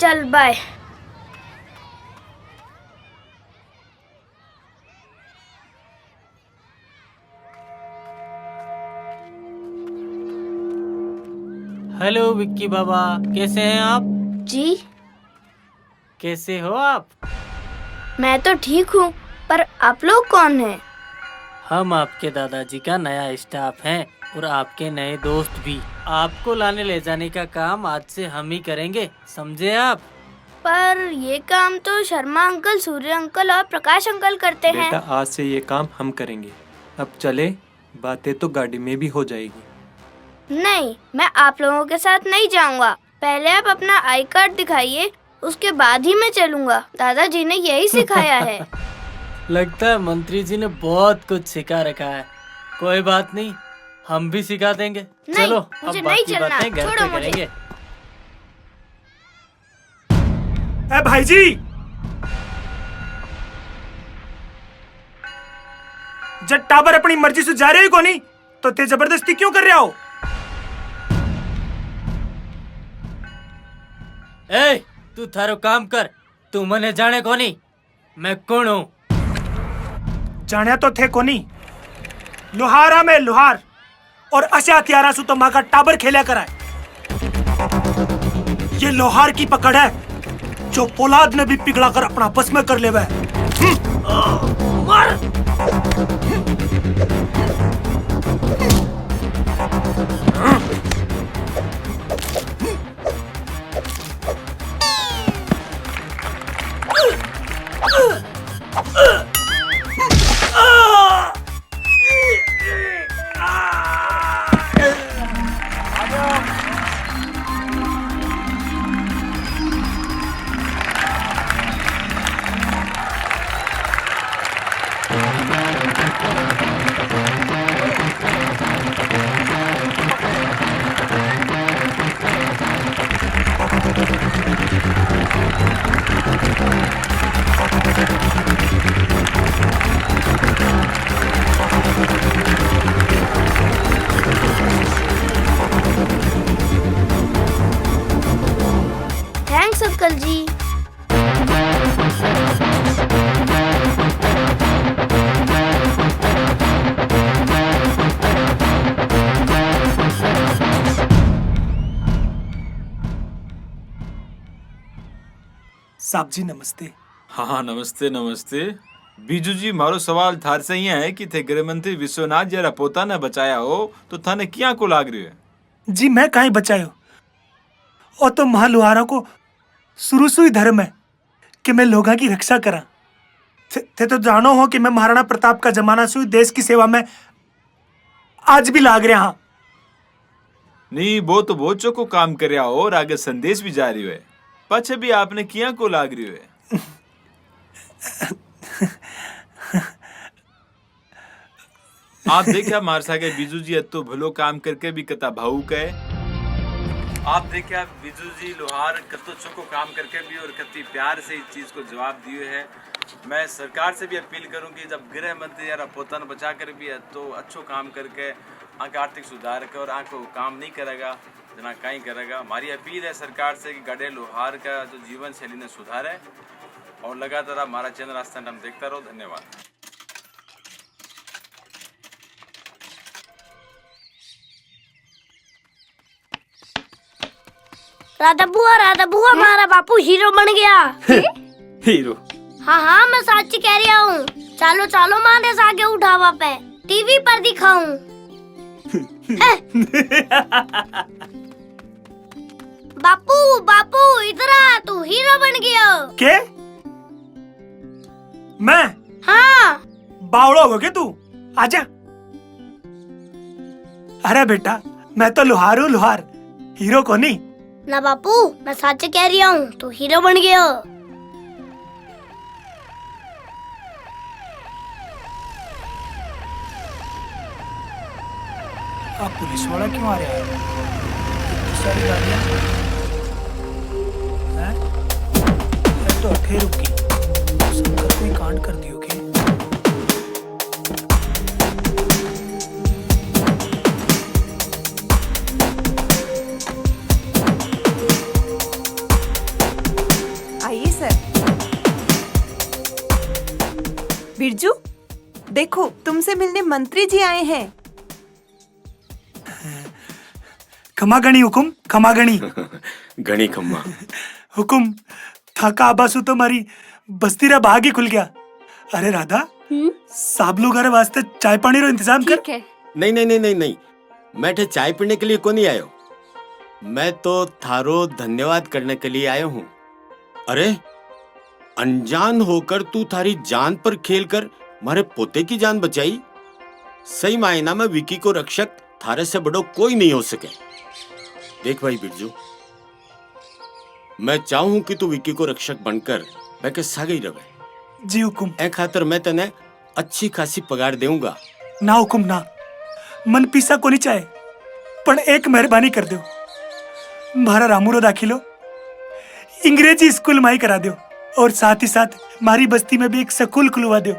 चल bye. Hello Vicky बाबा, कैसे हैं आप? जी कैसे हो आप? मैं तो ठीक हूँ, पर आप लोग कौन हैं? हम आपके दादाजी का नया स्टाफ हैं और आपके नए दोस्त भी। आपको लाने ले जाने का काम आज से हम ही करेंगे, समझे आप? पर ये काम तो शर्मा अंकल, सूर्य अंकल और प्रकाश अंकल करते हैं। बेटा आज से ये काम हम करेंगे। अब चले, बातें तो गाड़ी में भी हो जाएगी। नहीं, मैं आप लोगों के साथ नहीं जाऊंगा। पहले आप अपना आई कार्ड दिखाइए, उसके बाद ही मैं चलूंगा। दादाजी ने यही सिखाया है। लगता है मंत्री जी ने बहुत कुछ सिखा रखा है। कोई बात नहीं, हम भी सिखा देंगे। नहीं, चलो मुझे अब नहीं बाकी चलना। बातें घर छोड़ो पे मुझे। करेंगे। ए भाई जी, जब टाबर अपनी मर्जी से जा रहे हो कोनी तो ते जबरदस्ती क्यों कर रहे हो? ए, तू थारो काम कर। तू मने जाने कोनी मैं कौन हूँ? जाने तो थे कोनी, लोहारा में लोहार और अशा हथियारा सु तो माँ का टाबर खेला कराए। ये लोहार की पकड़ है जो पोलाद ने भी पिघला कर अपना बस में कर लेवा है। मार! थैंक्स अंकल जी। साहब जी नमस्ते। हाँ नमस्ते नमस्ते। बीजू जी, मारो सवाल थार से यहाँ है कि थे गृह मंत्री विश्वनाथ जरा पोता ने बचाया हो तो थाने क्या को लाग रही है? जी मैं कहीं बचायो, और तो महा लोहारा को शुरू से ही धर्म है कि मैं लोगों की रक्षा करा। थे तो जानो हो कि मैं महाराणा प्रताप का जमाना से देश की सेवा में आज भी लाग रहा। नहीं, वो तो बहुत चोको काम कर रहा हो और आगे संदेश भी जारी है। पछे भी आपने किया को लाग रही है? आप देखा मार सागे बीजू जी तो भलो काम करके भी कता भावुक है। आप देखा बीजू जी लोहार कतो चोको काम करके भी और कति प्यार से इस चीज को जवाब दिए है। मैं सरकार से भी अपील करूंगी, जब गृह मंत्री यार पोता बचा कर भी है तो अच्छो काम करके आके आर्थिक सुधार कर और आको काम नहीं करेगा जना कहीं करेगा। हमारी अपील है सरकार से कि गढ़े लोहार का जो जीवन शैली ने सुधारे और लगातार आप हमारा चैनल आस्था हम देखता रहो। धन्यवाद। राधा बुआ, हमारा बापू हीरो बन गया। हीरो? हाँ हाँ, मैं सच कह रहा हूँ। चलो चलो माने आगे उठावा पे टीवी पर दिखाऊं। बापू बापू इधर आ, तू हीरो बन गया। के? मैं? हाँ। बावड़ो हो गया तू? आजा। अरे बेटा, मैं तो लोहार हूँ, लोहार, हीरो को नहीं। ना बापू, मैं सच कह रहा हूँ, तू हीरो बन गया। आप पुलिस वाला क्यों आ रहा है? इतनी सारी गाड़ियाँ हैं? मैं तो अठे रुकी, सबका कोई कांड कर दियो के? बिरजू, देखो तुमसे मिलने मंत्री जी आए हैं। खमा गणी हुकुम, खमा गणी घणी खम्मा। हुकुम। थाका आबासु तो मारी बस्ती रा भाग ही खुल गया। अरे राधा, साब लोग अरे वास्ते चाय पानी रो इंतजाम कर। ठीक है। नहीं नहीं नहीं नहीं नहीं, मैं ठे चाय पीने के लिए को नहीं आयो। मैं तो थारो धन्यवाद करने के लिए आयो हूँ। अरे अनजान होकर तू थारी जान पर खेलकर मारे पोते की जान बचाई। सही मायना में विकी को रक्षक थारे से बड़ो कोई नहीं हो सके। देख भाई बिरजू, मैं चाहूं कि तू विकी को रक्षक बनकर मैं के सागे ही रहे। जी हुकुम। ए खातर मैं तने अच्छी खासी पगार देऊंगा। ना हुकुम ना, मन पीसा को नहीं चाहे, पण एक मेहरबानी कर दो। मारा रामूरो दाखिलो अंग्रेजी स्कूल में ही करा दो, और साथ ही साथ मारी बस्ती में भी एक स्कूल खुलवा दो,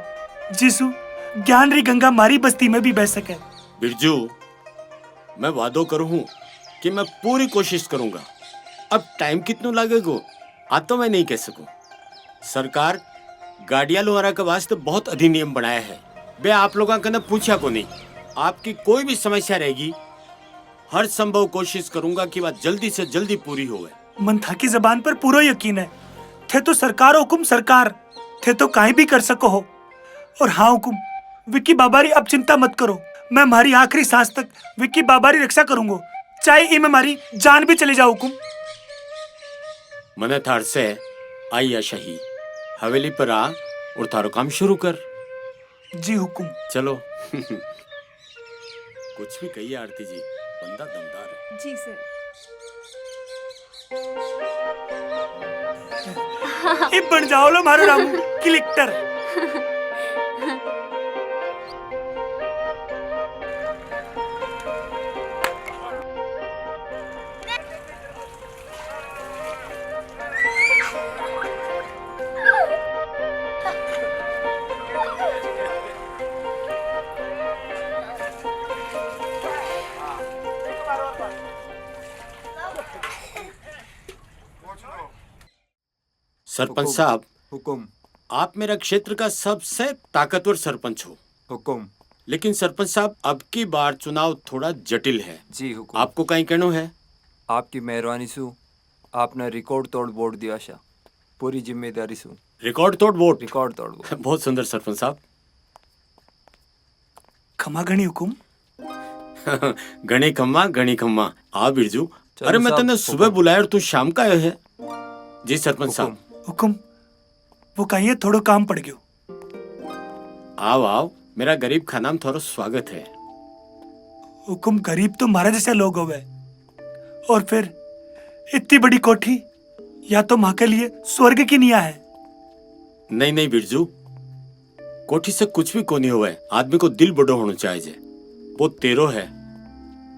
जिसु ज्ञान री गंगा मारी बस्ती में भी बह सके। बिरजू, मैं वादो करूं कि मैं पूरी कोशिश करूंगा। अब टाइम कितना लगेगा आज तो मैं नहीं कह सकूं। सरकार गाड़िया लोहारा के वास्ते बहुत अधिनियम बनाया है। वे आप लोगों का ना पूछा को नहीं। आपकी कोई भी समस्या रहेगी, हर संभव कोशिश करूंगा कि वह जल्दी से जल्दी पूरी होवे। मन था की जबान पर पूरा यकीन है। थे तो सरकार हुकुम सरकार, थे तो काहे भी कर सको हो। और हाँ हुकुम, विक्की बाबारी अब चिंता मत करो। मैं हमारी आखिरी सांस तक विक्की बाबारी रक्षा करूंगा, चाहे ई में हमारी जान भी चली जाओ। हुकुम। मने थार से आई आशा ही हवेली पर आ और थारो काम शुरू कर। जी हुकुम। चलो कुछ भी कहिए आरती जी, बंदा दमदार है। जी सर। ये बन जाओ लो मारो रामू कलेक्टर। सरपंच साहब, हुकुम। आप मेरा क्षेत्र का सबसे ताकतवर सरपंच हो। हुकुम। लेकिन सरपंच साहब, अब की बार चुनाव थोड़ा जटिल है। जी हुकुम। आपको कहीं कहना है? आपकी मेहरबानी सु आपने रिकॉर्ड तोड़ वोट दिया शा, पूरी जिम्मेदारी सु। रिकॉर्ड तोड़ वोट? रिकॉर्ड तोड़ वोट। बहुत सुंदर सरपंच साहब। खमा गणी हुकुम। घणी खम्मा आ बिरजू। चलो अरे मैं साहब, तने सुबह हुकुम। बुलाया और तू शाम का आयो है। जी सरपंच साहब। हुकुम, वो कहिए थोड़ो काम पड़ गयो। आओ आओ, मेरा गरीब खाना में थोड़ा स्वागत है। हुकुम, गरीब तो हमारे जैसे लोग हो गए, और फिर इतनी बड़ी कोठी या तो माँ के लिए स्वर्ग की निया है। नहीं नहीं बिरजू, कोठी से कुछ भी कोनी हुआ है। आदमी को दिल बड़ो होना चाहिए। वो तेरो है,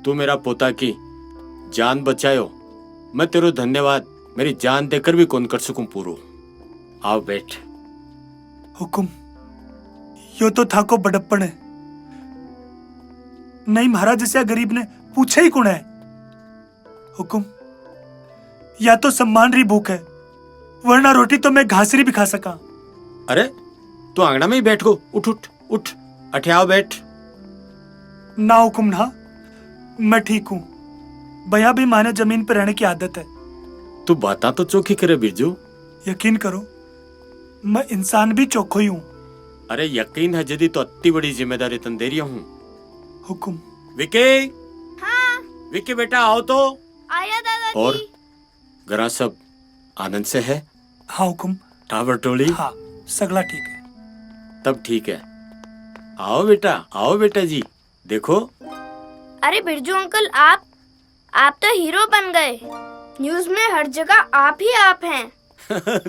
तू मेरा पोता की जान बचायो। मैं तेरो धन्यवाद मेरी जान देकर भी कौन कर सकूं पूरो। आओ बैठ। हुकुम, यो तो था को बड़प्पन है। नहीं महाराज जैसे गरीब ने पूछा ही कौन है। हुकुम, या तो सम्मान री भूख है, वरना रोटी तो मैं घासरी भी खा सका। अरे तू आंगना में ही बैठ गो। उठ उठ उठ, अठे आओ बैठ। ना हुकुम ना, मैं ठीक हूँ। भैया भी माने जमीन पर रहने की आदत है। तू बाता तो चौकी करे बिरजू। यकीन करो, मैं इंसान भी चौखो ही हूँ। अरे यकीन है जदी तो अति बड़ी जिम्मेदारी तन दे रहा हूँ। हुकुम। विके, हाँ। विके बेटा आओ तो। आया दादाजी। और घरा सब आनंद से है? हाँ हुकुम। टावर टोली? हाँ, सगला ठीक है। तब ठीक है। आओ बेटा जी, देखो। अरे बिरजू अंकल, आप तो हीरो बन गए। न्यूज में हर जगह आप ही आप हैं।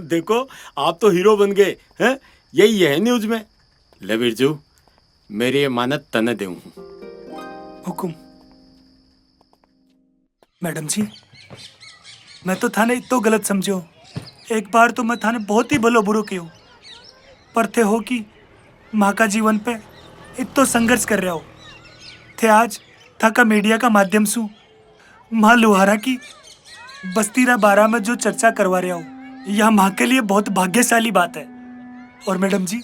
देखो, आप तो हीरो बन गए हैं। यही है न्यूज में। ले बिरजू, मेरी अमानत तने देऊं। हुकुम। मैडम जी, मैं तो थाने इतो गलत समझो। एक बार तो मैं थाने बहुत ही भलो बुरो कियो, पर थे हो कि माँ का जीवन पे इतो संघर्ष कर रहा हो। थे आज था का मीडिया का माध्यम सु माँ लुहारा की बस्तीरा बारा में जो चर्चा करवा रहा हो, यह माँ के लिए बहुत भाग्यशाली बात है। और मैडम जी,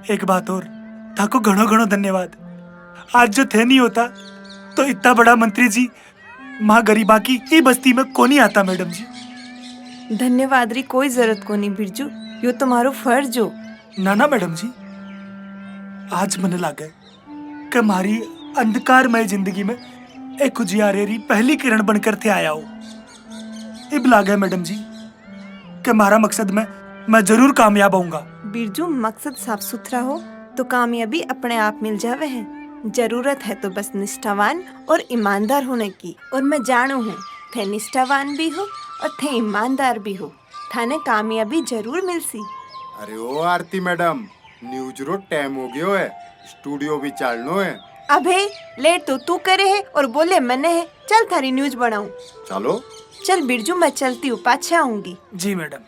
एक बात और, थाको घणो घणो धन्यवाद। आज जो थे नहीं होता तो इतना बड़ा मंत्री जी माँ गरीबा की ई बस्ती में कोनी आता मैडम जी। धन्यवाद री कोई जरूरत को नहीं बिरजू, यो तुम्हारो फर्ज हो। ना ना मैडम जी, आज मने लागे कि हमारी अंधकारमय जिंदगी में एक उजियारे री पहली किरण बनकर थे आया हो। इब लागे मैडम जी कि हमारा मकसद में मैं जरूर कामयाब होऊंगा। बिरजू, मकसद साफ सुथरा हो तो कामयाबी अपने आप मिल जावे है। जरूरत है तो बस निष्ठावान और ईमानदार होने की। और मैं जानू हूँ थे निष्ठावान भी हो और थे ईमानदार भी हो, थाने कामयाबी जरूर मिलसी। अरे ओ आरती मैडम, न्यूज रो टाइम हो गयो है, स्टूडियो भी चालनो है। अबे लेट तो तू करे है और बोले मैंने है। चल थारी न्यूज बनाऊं। चलो। चल बिरजू, मैं चलती हूँ, पाछे आऊंगी। जी मैडम।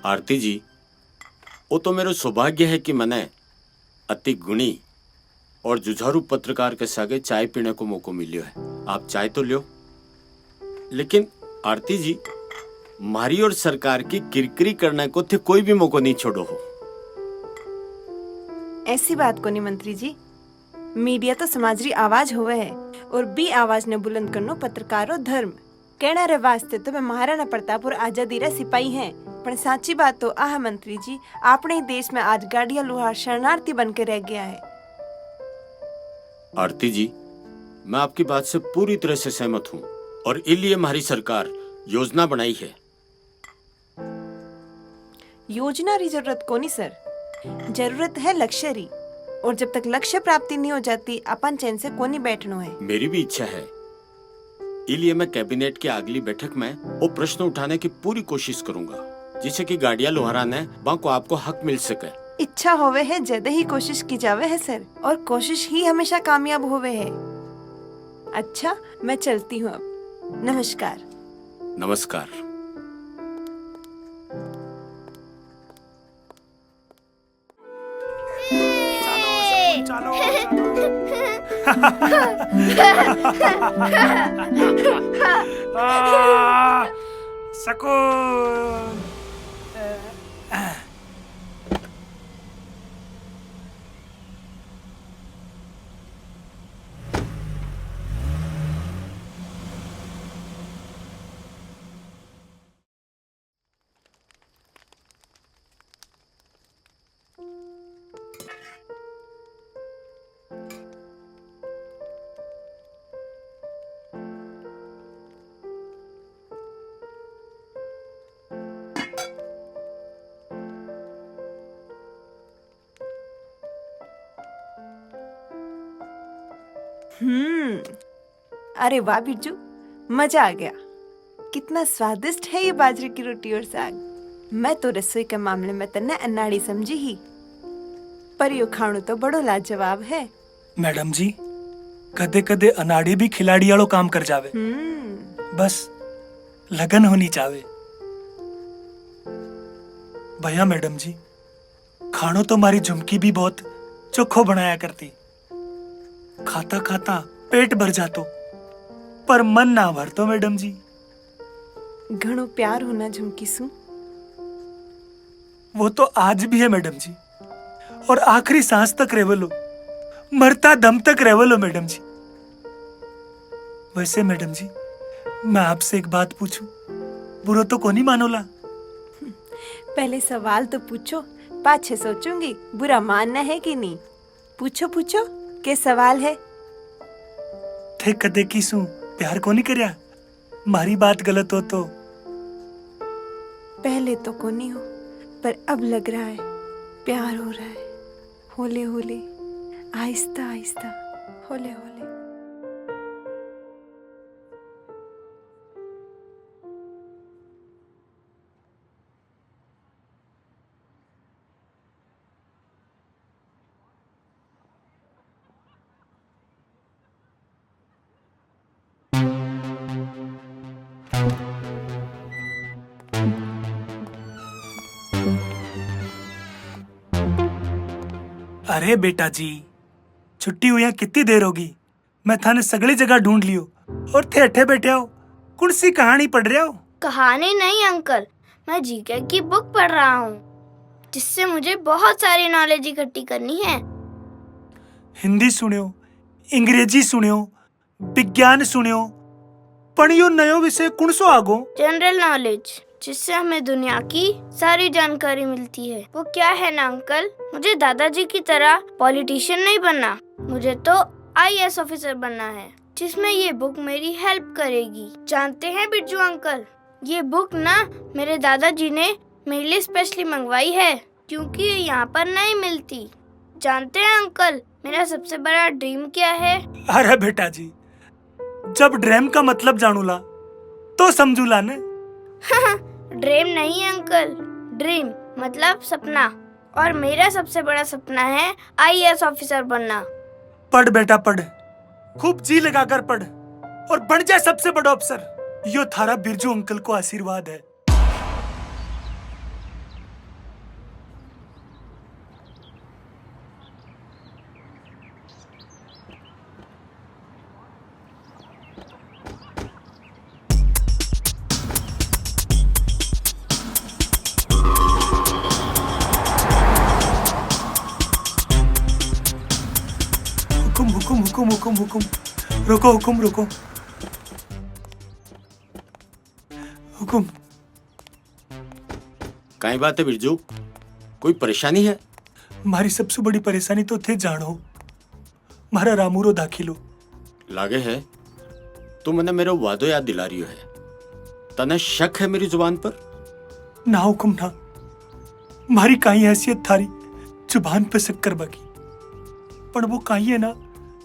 आरती जी, वो तो मेरा सौभाग्य है कि मैंने अति गुणी और जुझारू पत्रकार के सागे चाय पीने को मौको मिलियो है। आप चाय तो लियो। लेकिन आरती जी, मारी और सरकार की किरकिरी करने को थे कोई भी मौको नहीं छोड़ो हो। ऐसी बात को नहीं मंत्री जी, मीडिया तो समाज री आवाज होवे है और बी आवाज ने बुलंद करनो पत्रकारो धर्म। कहना रे वास्ते तो मैं महाराणा प्रताप और आजादी रे सिपाही हैं, पर साची बात तो आह मंत्री जी, अपने ही देश में आज गाड़िया लोहार शरणार्थी बन के रह गया है। आरती जी, मैं आपकी बात से पूरी तरह से सहमत हूँ और इसलिए हमारी सरकार योजना बनाई है। योजना री जरूरत को नहीं सर, जरूरत है लक्ष्य री। और जब तक लक्ष्य प्राप्ति नहीं हो जाती अपन चैन से कोनी बैठनो है। मेरी भी इच्छा है, इसलिए मैं कैबिनेट की अगली बैठक में वो प्रश्न उठाने की पूरी कोशिश करूंगा जिससे कि गाड़िया लोहारा ने बाको आपको हक मिल सके। इच्छा होवे है ज्यादा ही कोशिश की जावे है सर, और कोशिश ही हमेशा कामयाब होवे है। अच्छा, मैं चलती हूँ अब। नमस्कार। नमस्कार। चलो सकून। अरे वाह बिरजू, मजा आ गया। कितना स्वादिष्ट है ये बाजरे की रोटी और साग। मैं तो रसोई के मामले में तन्ने अन्नाड़ी समझी ही, पर यो खाणो तो बड़ो लाजवाब है। मैडम जी, कदे कदे अनाड़ी भी खिलाड़ी वालों काम कर जावे। बस लगन होनी चावे। भैया मैडम जी, खाणो तो मारी झुमकी भी बहुत चोखो बनाया करती। खाता खाता पेट भर जातो, पर मन ना भरतो मैडम जी। घणो प्यार होना झुमकी सु। वो तो आज भी है मैडम जी, और आखिरी सांस तक रेवलो, मरता दम तक रेवलो मैडम जी। वैसे मैडम जी, मैं आपसे एक बात पूछूं, बुरो तो कोनी मानोला? पहले सवाल तो पूछो, पाछे सोचूंगी बुरा मानना है कि नहीं। पूछो पूछो, के सवाल है? थे कदे किसू प्यार कोनी करया? मारी बात गलत हो तो? पहले तो कोनी हो, पर अब लग रहा है प्यार हो रहा है, होले होले, आहिस्ता आहिस्ता, होले होले। अरे बेटा जी, छुट्टी हुई कितनी देर होगी? मैं थाने सगली जगह ढूंढ लियो और थे अठे बैठे हो, कौन सी कहानी पढ़ रहे हो? कहानी नहीं अंकल, मैं जीके की बुक पढ़ रहा हूँ, जिससे मुझे बहुत सारी नॉलेज इकट्ठी करनी है। हिंदी सुनियो, अंग्रेजी सुनियो, विज्ञान सुनियो, पढ़ियो नयो विषय कौन सो आगो? जनरल नॉलेज, जिससे हमें दुनिया की सारी जानकारी मिलती है। वो क्या है ना अंकल, मुझे दादाजी की तरह पॉलिटिशियन नहीं बनना, मुझे तो IAS ऑफिसर बनना है, जिसमें ये बुक मेरी हेल्प करेगी। जानते हैं बिरजू अंकल, ये बुक ना मेरे दादाजी ने मेरे लिए स्पेशली मंगवाई है, क्योंकि ये यहाँ पर नहीं मिलती। जानते हैं अंकल, मेरा सबसे बड़ा ड्रीम क्या है? अरे बेटा जी, जब ड्रीम का मतलब जानूला तो समझूला ने। ड्रीम नहीं अंकल, ड्रीम मतलब सपना, और मेरा सबसे बड़ा सपना है IAS ऑफिसर बनना। पढ़ बेटा पढ़, खूब जी लगाकर पढ़ और बन जाए सबसे बड़ा अफसर। यो थारा बिरजू अंकल को आशीर्वाद है। हुकुम हुकुम हुकुम हुकुम हुकुम, रुको हुकुम रुको, हुकुम। काई बात है बिरजू, कोई परेशानी है? मारी सबसे बड़ी परेशानी तो थे जानो, मारा रामूरो दाखिलो लागे है तू मने मेरो वादो याद दिला रही है। तने शक है मेरी जुबान पर? ना हुकुम ना, मारी काई हैसियत थारी जुबान पे शक्कर बाकी, पर वो काई है ना,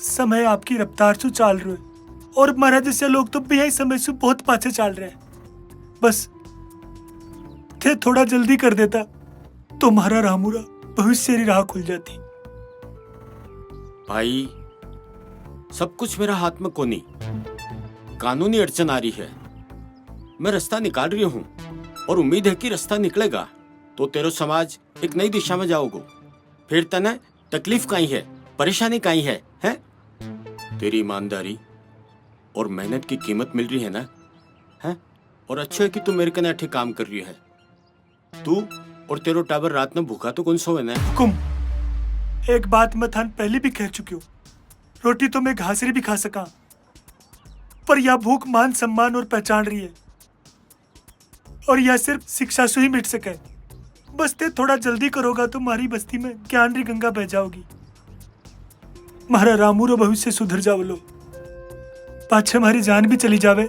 समय आपकी रफ्तार से चाल रहे है और मारा जैसे लोग तो बेहद समय से बहुत पाछे चाल रहे हैं। बस थे थोड़ा जल्दी कर देता तो मारा रामूरा भविष्य की राह खुल जाती। भाई सब कुछ मेरा हाथ में कोनी, कानूनी अड़चन आ रही है, मैं रास्ता निकाल रही हूँ और उम्मीद है कि रास्ता निकलेगा तो तेरो समाज एक नई दिशा में जाओगे। फिर तने तकलीफ काई है, परेशानी काई है, हैं? तेरी ईमानदारी और मेहनत की कीमत मिल रही है ना, हैं? और अच्छा है कि तू मेरे कने अच्छे काम कर रही है। तू और तेरो टाबर रात में भूखा तो कौन सोवे ना? हुकुम, एक बात मैं थान पहले भी कह चुकी हूँ, रोटी तो मैं घासरी भी खा सका, पर यह भूख मान सम्मान और पहचान रही है, और यह सिर्फ शिक्षा से ही मिट सके। बस ते थोड़ा जल्दी करोगा तो हमारी बस्ती में ज्ञान री गंगा बह जाओगी, मारा रामूरो भविष्य सुधर जावलो। पाछे हमारी जान भी चली जावे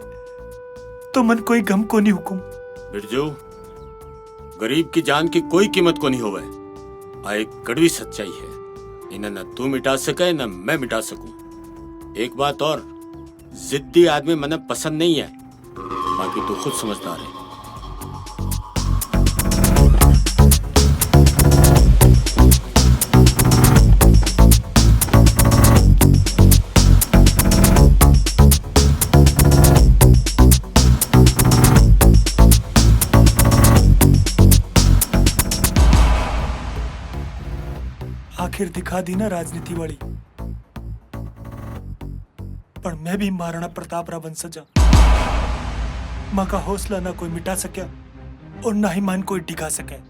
तो मन कोई गम को नहीं। हुकुम बिरजू, गरीब की जान की कोई कीमत को नहीं होवे, आ एक कड़वी सच्चाई है, इन्हें न तू मिटा सके न मैं मिटा सकूं। एक बात और, जिद्दी आदमी मने पसंद नहीं है, बाकी तू खुद समझदार है। आखिर दिखा दी ना राजनीति वाली, पर मैं भी महाराणा प्रताप रा बन सजा। माँ का हौसला ना कोई मिटा सके और ना ही मान कोई डिगा सके।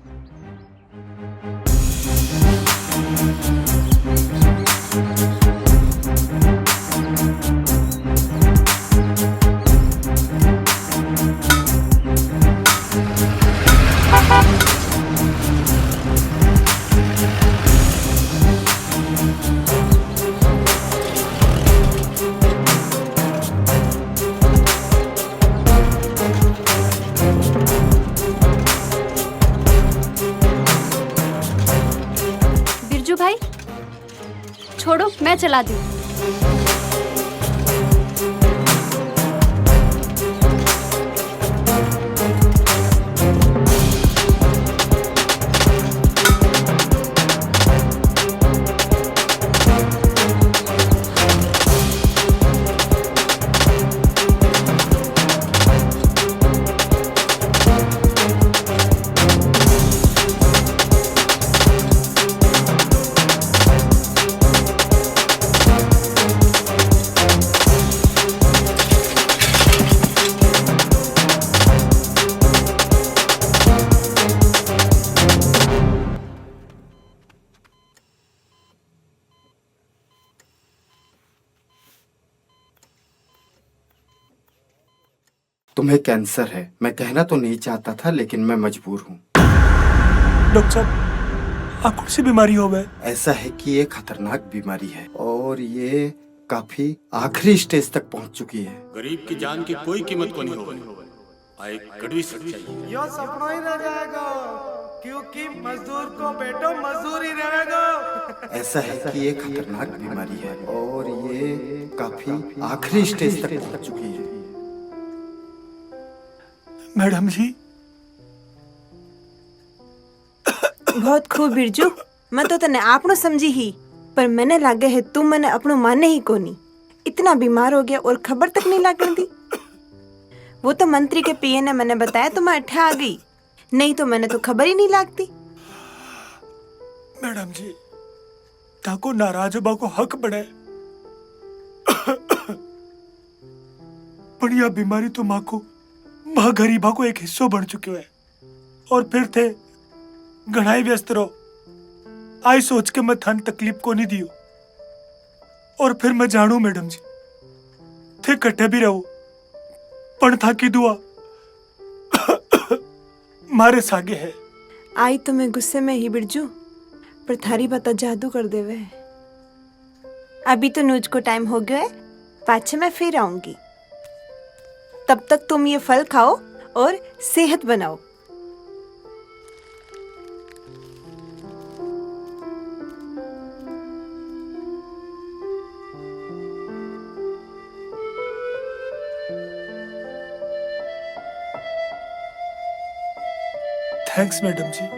छोड़ो, मैं चला दी। तुम्हें कैंसर है। मैं कहना तो नहीं चाहता था, लेकिन मैं मजबूर हूँ। डॉक्टर साहब, आप कौन सी बीमारी हो गए? ऐसा है कि ये खतरनाक बीमारी है और ये काफी आखिरी स्टेज तक पहुँच चुकी है। गरीब की जान की कोई कीमत को नहीं होगी। आए कड़वी सच्चाई। यो सपना ही रह जाएगा, क्योंकि मजदूर को बेटो मजदूर ही रहेगा। ऐसा है कि ये खतरनाक बीमारी है और ये काफी आखिरी स्टेज तक पहुँच चुकी है। मैडम जी, बहुत खूब बिरजू, मैं तो तने आपनो समझी ही, पर मैंने लागे है तू मैंने अपनो माने ही कोनी। इतना बीमार हो गया और खबर तक नहीं लागने दी। वो तो मंत्री के पीए ने मैंने बताया तो मैं अठा आ गई, नहीं तो मैंने तो खबर ही नहीं लागती। मैडम जी, ताको नाराज होबा को हक बड़े, पर यह बीमारी तो माँ को, माँ गरीबा को एक हिस्सो बन चुके है। और फिर थे घणाई व्यस्त रहो, आई सोच के मैं थन तकलीफ को नहीं दियो। और फिर मैं जानू मैडम जी, थे कट्ठे भी रहो, पण था की दुआ मारे सागे है। आई तो मैं गुस्से में ही बिरजू, पर थारी बता जादू कर देवे है। अभी तो नूज को टाइम हो गया है, पाछे मैं फिर आऊंगी। तब तक तुम ये फल खाओ और सेहत बनाओ। थैंक्स मैडम जी।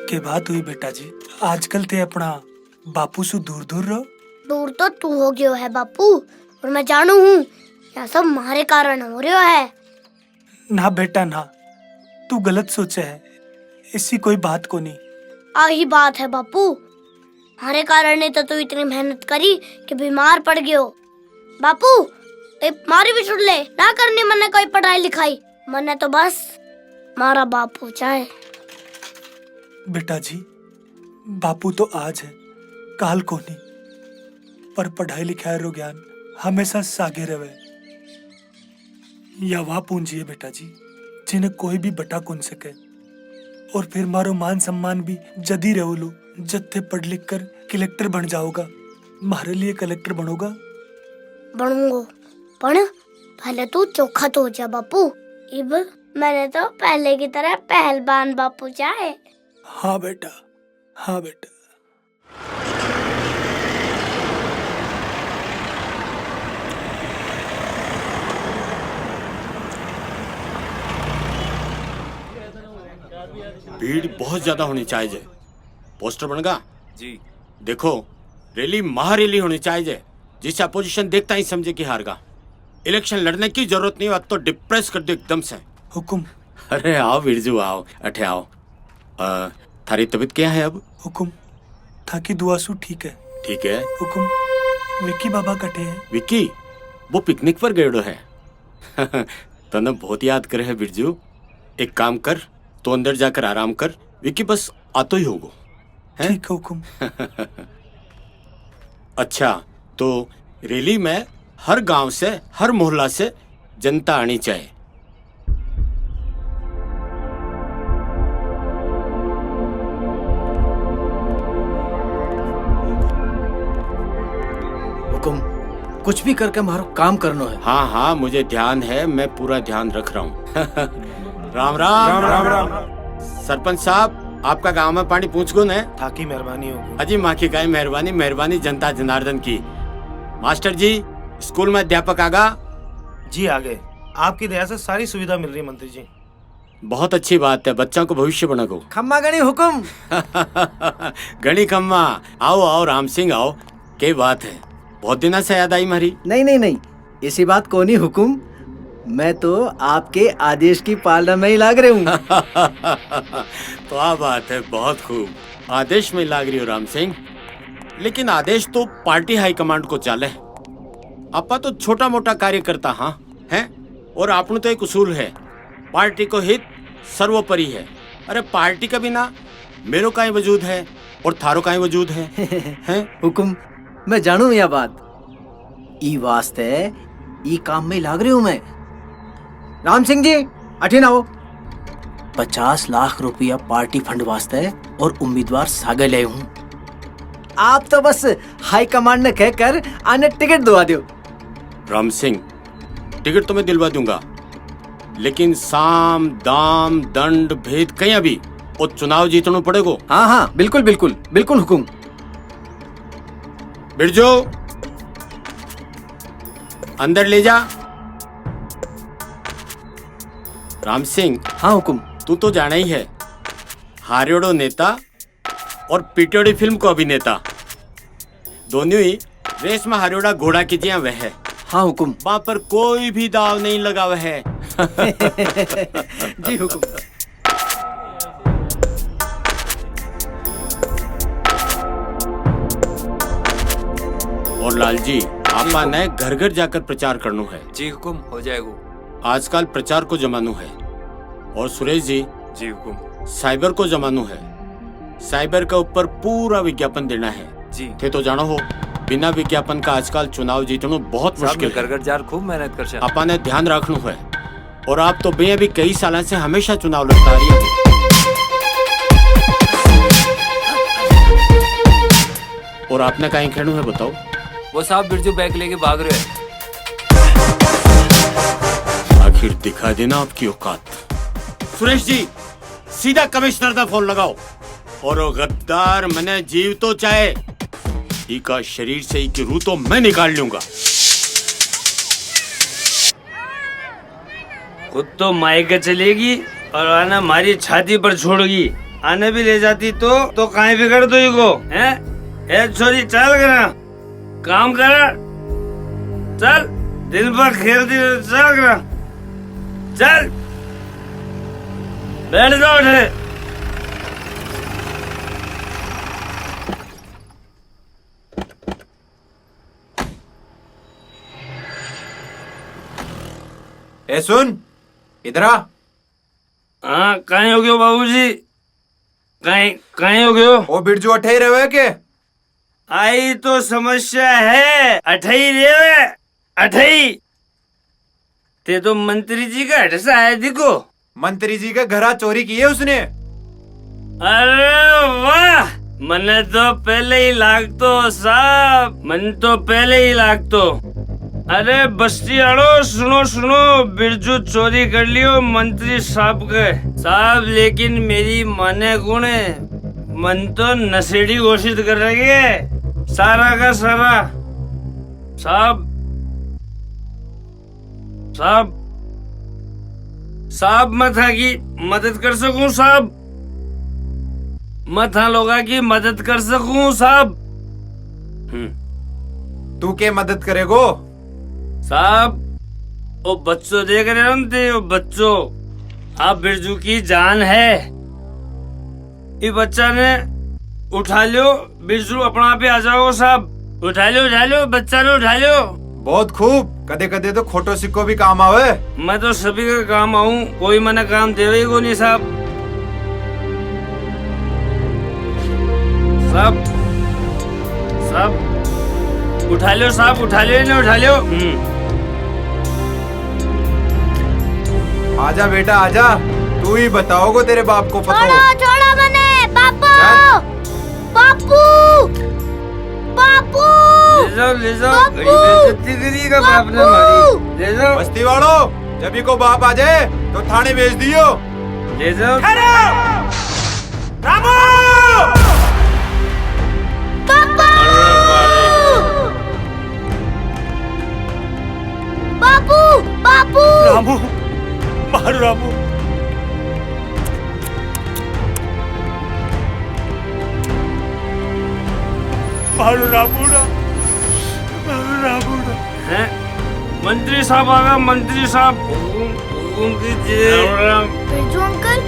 के बात हुई बेटा जी, आजकल ते अपना बापू से दूर दूर रहो। दूर तो तू हो गयो है बापू, और मैं जानू हूँ यह सब हमारे कारण हो रहा है। ना बेटा ना, तू गलत सोचे है, ऐसी कोई बात को नहीं। आही बात है बापू, हमारे कारण ने तो तू इतनी मेहनत करी कि बीमार पड़ गयो। बापू मारी भी छुड़ ले, ना करनी मैंने कोई पढ़ाई लिखाई, मैंने तो बस मारा बापू चाहे। बेटा जी, बापू तो आज है, काल को नहीं, पर पढ़ाई लिखाई रो ज्ञान हमेशा सागे रहे। या वह पूंजी है बेटा जी, जिन्हें कोई भी बटा कौन सके। और फिर मारो मान सम्मान भी जदी रहो, जत्थे पढ़ लिख कर कलेक्टर बन जाओगा। मारे लिए कलेक्टर बनोगा? बनूंगो, पर पहले तू चोखा तो हो जा बापू। इब मैंने तो पहले की तरह पहलवान बापू चाहे। हाँ बेटा, हाँ बेटा। भीड़ बहुत ज्यादा होनी चाहिए। पोस्टर बनगा जी। देखो, रैली महारैली होनी चाहिए, जिससे अपोजिशन देखता ही समझे कि हारगा। इलेक्शन लड़ने की जरूरत नहीं, अब तो डिप्रेस कर दो एकदम से। हुकुम अरे आओ बिरजू आओ, अठे आओ। थारी तबीयत क्या है अब? हुकुम थाकी दुआ सु ठीक है। ठीक है। हुकुम विक्की बाबा कटे है। विक्की वो पिकनिक पर गए है। तने बहुत याद करे है बिरजू। एक काम कर, तो अंदर जाकर आराम कर, विक्की बस आतो ही होगो। ठीक है हुकुम। अच्छा तो रैली में हर गांव से, हर मोहल्ला से जनता आनी चाहिए। हुकुम कुछ भी करके हमारा काम करना है। हाँ हाँ मुझे ध्यान है, मैं पूरा ध्यान रख रहा हूँ। राम राम राम राम। सरपंच साहब आपका गांव में पानी पूछ गो न? थाकी मेहरबानी होगी। अजी माँ की काय मेहरबानी, मेहरबानी जनता जनार्दन की। मास्टर जी स्कूल में अध्यापक आगा? जी आ गए। आपकी दया से सारी सुविधा मिल रही है मंत्री जी। बहुत अच्छी बात है, बच्चों को भविष्य बनागो। खम्मा गणी हुकुम। गणी खम्मा आओ आओ, राम सिंह आओ। क्या बात है, बहुत दिनों से याद आई हमारी। नहीं नहीं नहीं, इसी बात को नहीं हुकुम, मैं तो आपके आदेश की पालना में ही लाग रही हूँ। तो आ बात है, बहुत खूब। आदेश में लाग रही हो राम सिंह, लेकिन आदेश तो पार्टी हाईकमांड को चाले। आपा तो छोटा मोटा कार्य करता हाँ है, और आपने तो एक उसूल है, पार्टी को हित सर्वोपरि है। अरे पार्टी का बिना मेरो का ही वजूद है और थारो का ही वजूद है, हैं? हुकुम मैं जानू यह बात, ई वास्ते ई काम में लाग रही हूँ मैं। राम सिंह जी अठीन आओ। 50 लाख रुपया पार्टी फंड वास्ते और उम्मीदवार सागे ले हूँ। आप तो बस हाई कमांड ने कहकर आने टिकट दिलवा दो। राम सिंह टिकट तो मैं दिलवा दूंगा, लेकिन साम दाम दंड भेद कहीं भी वो चुनाव जीतना पड़ेगा। हाँ हाँ बिल्कुल बिल्कुल बिल्कुल हुकुम। बिरजू अंदर ले जा। राम सिंह हाँ हुकुम। तू तो जाना ही है, हारियोड़ो नेता और पिटोड़ी फिल्म को अभिनेता, दोनों ही रेस में हारियोड़ा घोड़ा की जिया वह है। हाँ हुकुम। वहां पर कोई भी दाव नहीं लगा हुआ है। जी हुकुम। और लाल जी आपा ने घर घर जाकर प्रचार करना है। जी हुकुम, हो जाएगा। आजकल प्रचार को जमानो है। और सुरेश जी जी हुकुम। साइबर को जमानो है, साइबर का ऊपर पूरा विज्ञापन देना है। जी थे तो जानो हो, बिना विज्ञापन का आजकल चुनाव जीतना बहुत मुश्किल है। घर घर जार खूब मेहनत कर आपा ने ध्यान रखना है। और आप तो भैया भी कई सालों से हमेशा चुनाव लड़ता रही है। और आपने कहीं खेलू है बताओ? वो साहब बिरजू बैग लेके भाग रहे हैं। आखिर दिखा देना आपकी औकात। सुरेश जी सीधा कमिश्नर का फोन लगाओ, और वो गद्दार मैंने जीव तो चाहे ई का शरीर से ही की रूह तो मैं निकाल लूंगा। खुद तो मायके चलेगी और आना हमारी छाती पर छोड़गी। आने भी ले जाती तो कहीं भी कर दो को हैं? ए छोरी चल करा काम करा, चल दिन भर खेलती चल करा, चल बैठ जाओ उठे। ए सुन इधर आ। हाँ कहीं हो गयो बाबूजी, कहीं हो गयो? ओ बिरजू अठे रहे के? आई तो समस्या है, अठई रे अठई। ते तो मंत्री जी का हट से आया देखो। मंत्री जी का घरा चोरी की है उसने। अरे वाह, मने तो पहले ही लागतो साहब, मन तो पहले ही लागतो। अरे बस्ती आड़ो सुनो सुनो, बिरजू चोरी कर लियो मंत्री साहब के। साहब लेकिन मेरी माने गुण है, मन तो नशेड़ी घोषित कर रही है सारा का सारा। साहब साहब साहब मथा की मदद कर सकूं साहब, मथा लोगा की मदद कर सकूं साहब। तू के मदद करेगो? साहब ओ बच्चों देख रहे हो ना, ओ बच्चों, आप बिरजू की जान है। ये बच्चा ने उठा लियो, बिरजू अपना पे आ जाओ सब, उठा लो बच्चा ने उठा लो। बहुत खूब, कदे कदे तो खोटो सिक्को भी काम आवे। मैं तो सभी का काम आऊं, कोई मना काम देवे ही को नहीं साहब। सब उठा लो साहब, उठा लो इन्हें, उठा लो। आजा बेटा आजा, तू ही बताओगे तेरे बाप को पता हो। छोड़ो मने, बापू बापू बापू ले जाओ घड़ी बेइज्जती करी का बाप ने हमारी। ले जाओ बस्ती वालों, जब ही को बाप आ जाए तो थाने भेज दियो। ले जाओ। रामू! बापू बापू रामू, मारो रामू। मारो रामू ना, मारो रामू ना। हैं? मंत्री साहब आ गए, मंत्री साहब। हुकुम कीजिए। बिरजू अंकल,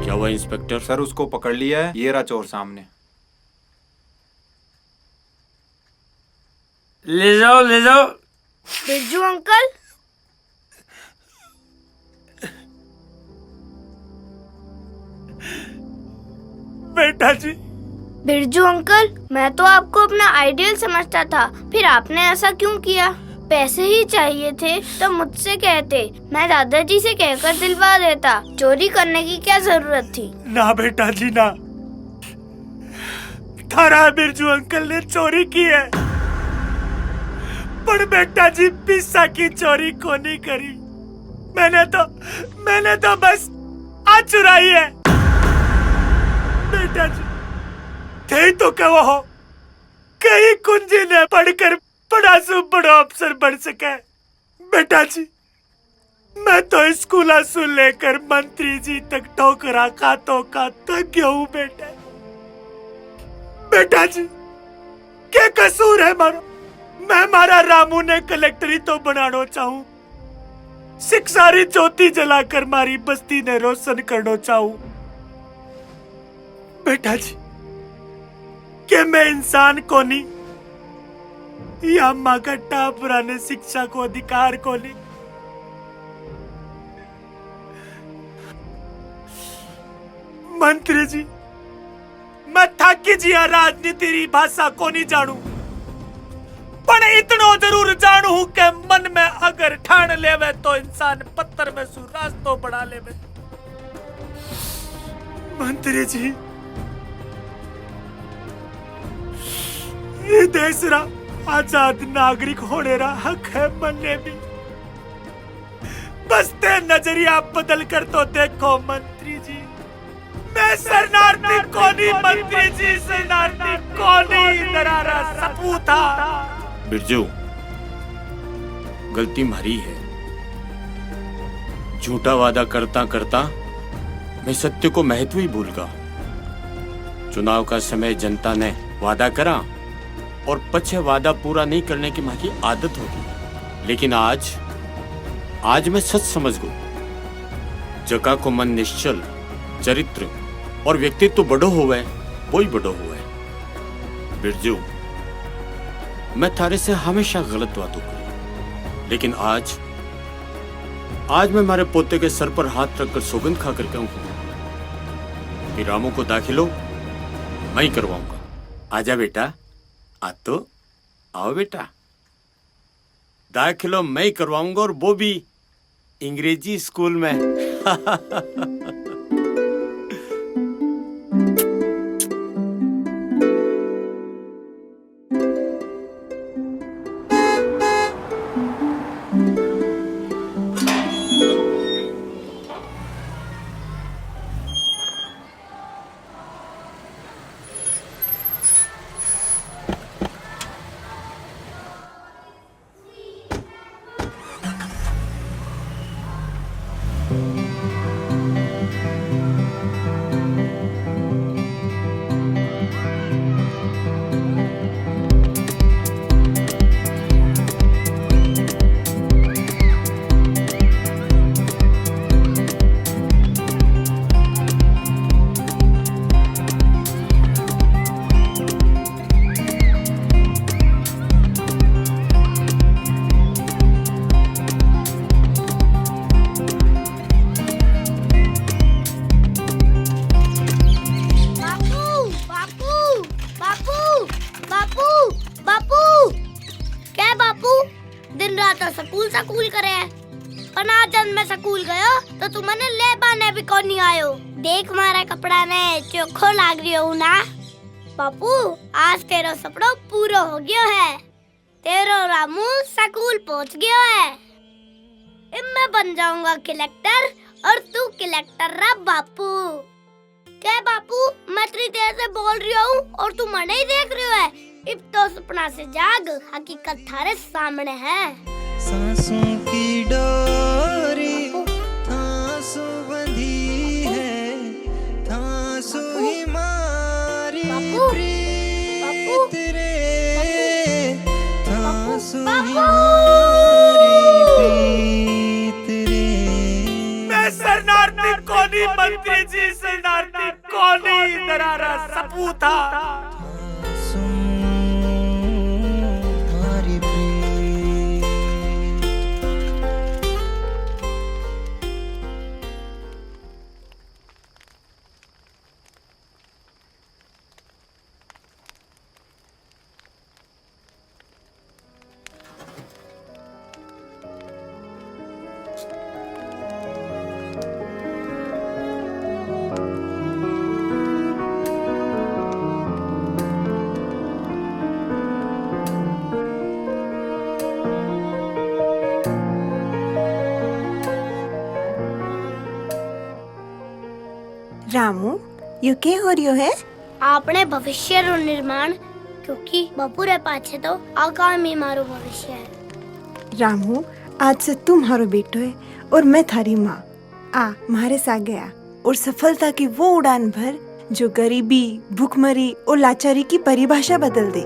क्या हुआ इंस्पेक्टर? सर उसको पकड़ लिया है, ये रहा चोर सामने। ले जाओ ले जाओ। बिरजू अंकल, बेटा जी। बिरजू अंकल, मैं तो आपको अपना आइडियल समझता था, फिर आपने ऐसा क्यों किया? पैसे ही चाहिए थे तो मुझसे कहते, मैं दादाजी से कहकर दिलवा देता। चोरी करने की क्या जरूरत थी? ना बेटा जी ना, थारा बिरजू अंकल ने चोरी की है, पर बेटा जी पिस्सा की चोरी को नहीं करी। मैंने तो बस आज चुराई है। बेटा जी थे तो कहो हो, कहीं कुंजी ने पढ़कर बड़ा से बड़ा अफसर बन सके। बेटा जी मैं तो स्कूल से लेकर मंत्री जी तक ठोकरा खातों का थक गया हूँ बेटा। बेटा जी क्या कसूर है मारो? मैं मारा रामू ने कलेक्टरी तो बनाना चाहूं, शिक्षारी ज्योति जलाकर मारी बस्ती ने रोशन करना चाहूं। बेटा जी क्या मैं इंसान को नहीं, या माँ का टापरा ने शिक्षा को अधिकार को नहीं? मंत्री जी मैं थाकी जी राजनीति री भाषा को नहीं जानू, पर इतनो जरूर जानू हूं कि मन में अगर ठान लेवे तो इंसान पत्थर में सु रास्तो बढ़ा लेवे। मंत्री जी ये देश रा आजाद नागरिक होने रा हक है मन्ने भी, बस ते नजरिया बदल कर तो देखो मंत्री जी। मैं शरणार्थी कोनी मंत्री जी, शरणार्थी कोनी, दरारा सपूता। बिरजू गलती मारी है, झूठा वादा करता करता मैं सत्य को महत्व ही भूल गया। चुनाव का समय जनता ने वादा करा और पछे वादा पूरा नहीं करने की मां की आदत होगी, लेकिन आज मैं सच समझ गया। जगह को मन निश्चल, चरित्र और व्यक्तित्व बड़ो हुए, वो ही बड़ो हुए। बिरजू मैं थारे से हमेशा गलत बातों करी, लेकिन आज मैं मारे पोते के सर पर हाथ रखकर सौगंध खा कर कहूं कि रामू को दाखिलो मैं ही करवाऊंगा। आजा बेटा, आ तो आओ बेटा, दाखिलो मैं ही करवाऊंगा, और वो भी अंग्रेजी स्कूल में। तो स्कूल करे है। पर आज जब मैं स्कूल गयो तो तुमने ले बाने भी कौन नहीं आयो। देख मारा कपड़ा ने चोखो लाग रही हो ना। बापू आज तेरा सपना पूरा हो गया है। तेरो रामू स्कूल पहुंच गया है। अब मैं बन जाऊंगा कलेक्टर और तू कलेक्टर रहा बापू। क्या बापू मैं इतनी देर से बोल रही हूँ और तू मने ही देख रही है। अब तो सपना से जाग, हकीकत थारे सामने है। सांसों की डोरी थांसू बंधी है, थांसू ही मारी प्रीत रे, थांसू ही मारी प्रीत रे। मैं शरणार्थी कोनी मंत्री जी, शरणार्थी कोनी दरारा सपूता। रामू यो के हो रियो है? आपने भविष्य रो निर्माण, क्योंकि बपुरे पाछे तो आगामी मारो भविष्य है। रामू आज से तुम हमारो बेटो है और मैं थारी माँ। आ मारे साथ गया और सफलता की वो उड़ान भर जो गरीबी, भूखमरी और लाचारी की परिभाषा बदल दे।